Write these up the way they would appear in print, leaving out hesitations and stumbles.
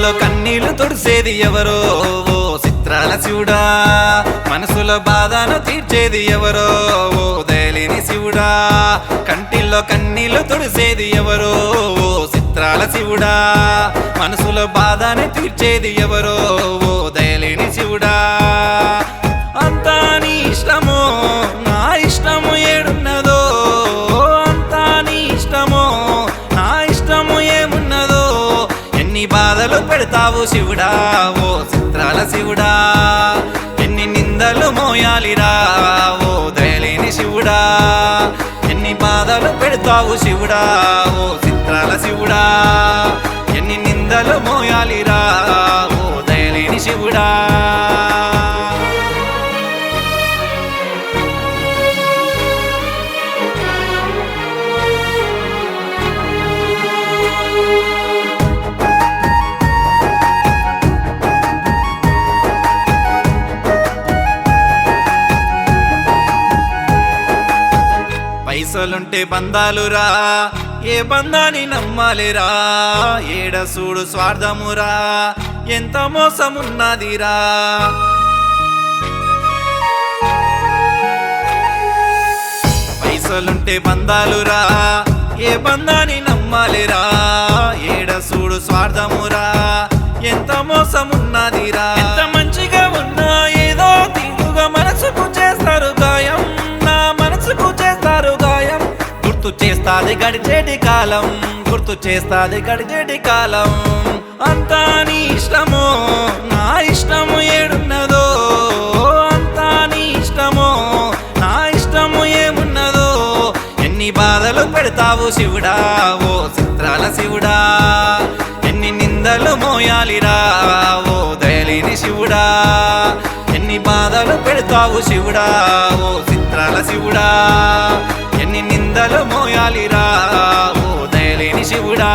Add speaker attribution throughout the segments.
Speaker 1: కంటిలో కన్నీళ్లు తుడిసేది ఎవరో ఓ చిత్రాల శివుడా, మనసుల బాధను తీర్చేది ఎవరో ఓ దయలేని శివుడా. కంటిలో కన్నీళ్లు తుడిసేది ఎవరో ఓ చిత్రాల శివుడా, మనసుల బాధను తీర్చేది ఎవరో ఓ దయలేని శివుడా. అంతా నీ ఇష్టమో నా ఇష్టము ఏడున్నదో, అంతా నీ ఇష్టమో నా ఇష్టము ఏమున్నదో. ఎన్ని బాధలు పెడతావు శివుడా ఓ చిత్రాల శివుడా, ఎన్ని నిందలు మోయాలిరా ఓ దయలేని శివుడా. ఎన్ని బాధలు పెడతావు శివుడా ఓ చిత్రాల శివుడా, ఎన్ని నిందలు మోయాలిరా ఓ దయలేని శివుడా. పైసలుంటే బంధాలురా, ఏ బంధాన్ని నమ్మాలిరా. ఏడసూడు స్వార్థమురా, ఎంత మోసమున్నదిరా. పైసలుంటే బంధాలురా, ఏ బంధాన్ని నమ్మాలిరా. ఏడసూడు స్వార్థమురా, ఎంత మోసమున్నదిరా. ఎంత మంచిగా ఉన్నా ఏదో తీరుగా మనసుకు చేస్తారు గాయం, నా మనసుకు చేస్తారు గాయం. గుర్తు చేస్తాది గడిచేటి కాలం, గుర్తు చేస్తాది గడిచేటి కాలం. అంతా నీ ఇష్టమో నా ఇష్టము ఏడున్నదో, అంతా నీ ఇష్టమో నా ఇష్టము ఏమున్నదో. ఎన్ని బాధలు పెడతావు శివుడా ఓ చిత్రాల శివుడా, ఎన్ని నిందలు మోయాలిరా ఓ దయలేని శివుడా. ఎన్ని బాధలు పెడతావు శివుడా ఓ చిత్రాల శివుడా, ఎన్ని నిందలు మోయాలిరా ఓ దయలేని శివుడా.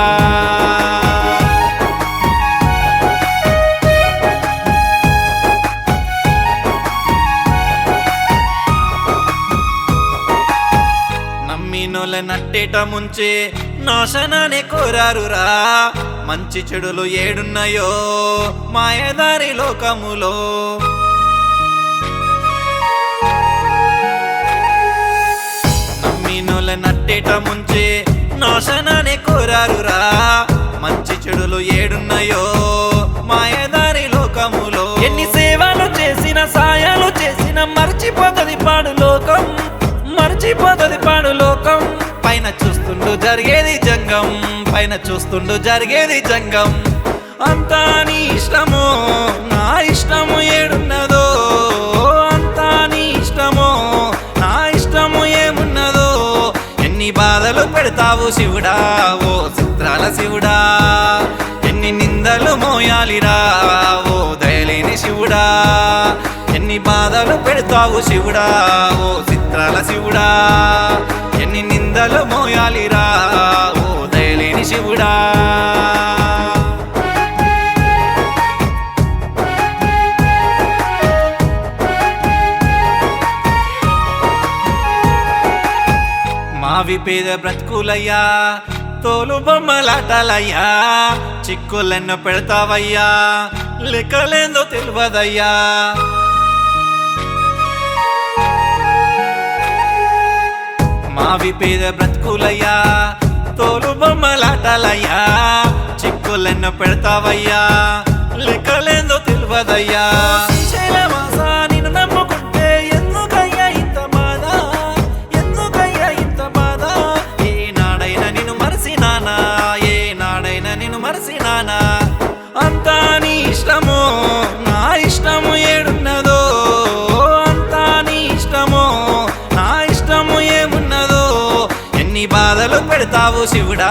Speaker 1: నమ్మినోళ్ళ నట్టేట ముంచే నాశనాన్ని కోరారురా. మంచి చెడులు ఏడున్నాయో మాయదారి లోకములో. నమ్మినోళ్ళ నట్టేట ముంచే నాశనాన్ని కోరారురా. మంచి చెడులు ఏడున్నాయో మాయదారి లోకములో. ఎన్ని సేవలు చేసిన సాయాలు చేసిన మర్చిపోతది పాడు లోకం, మర్చిపోతది పాడు లోకం. పైన చూస్తుండు జరిగేది జంగం, పైన చూస్తుండు జరిగేది జంగం. అంతా నీ ఇష్టమో నా ఇష్టము ఏడున్నదో, అంతా నీ ఇష్టమో నా ఇష్టము ఏమున్నదో. ఎన్ని బాధలు పెడతావు శివుడా ఓ చిత్రాల శివుడా, ఎన్ని నిందలు మోయాలిరా ఓ దయలేని శివుడా. ఎన్ని బాధలు పెడతావు శివుడా ఓ చిత్రాల శివుడా, ఎన్ని నిందలు మోయాలిరా ఓ దయలేని శివుడా. మావి పేద బ్రతుకులయ్యా, తోలు బొమ్మలాటలయ్యా. చిక్కులెన్నో పెడతావయ్యా, లెక్కలేందో తెలియదయ్యా. మావి పేద బ్రతుకులయ్యా, తోలు బొమ్మలాటలయ్యా. చిక్కులెన్నో పెడతావయ్యా, లెక్కలేందో తెలియదయ్యా. శ్రీశైలవాస నిన్ను నమ్ముకుంటే ఎందుకయ్యా ఇంత బాధ, ఎందుకయ్యా ఇంత బాధ. ఏనాడైనా నిన్ను మరసినానా, ఏనాడైనా నిన్ను మరసినానా. అంతా నీ ఇష్టమో నా ఇష్టము ఏడున్నదో, అంతా నీ ఇష్టమో నా ఇష్టము ఏమున్నదో. ఎన్ని బాధలు పెడతావు శివుడా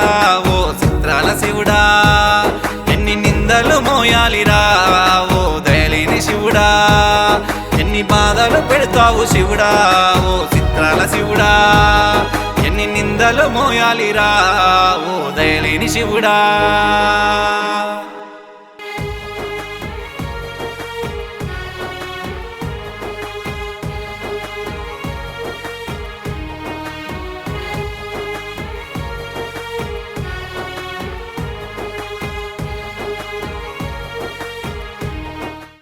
Speaker 1: ఓ చిత్రాల శివుడా, ఎన్ని నిందలు మోయాలిరా ఓ దయలేని శివుడా. ఎన్ని బాధలు పెడతావు శివుడా ఓ చిత్రాల శివుడా, ఎన్ని నిందలు మోయాలిరా ఓ దయలేని శివుడా.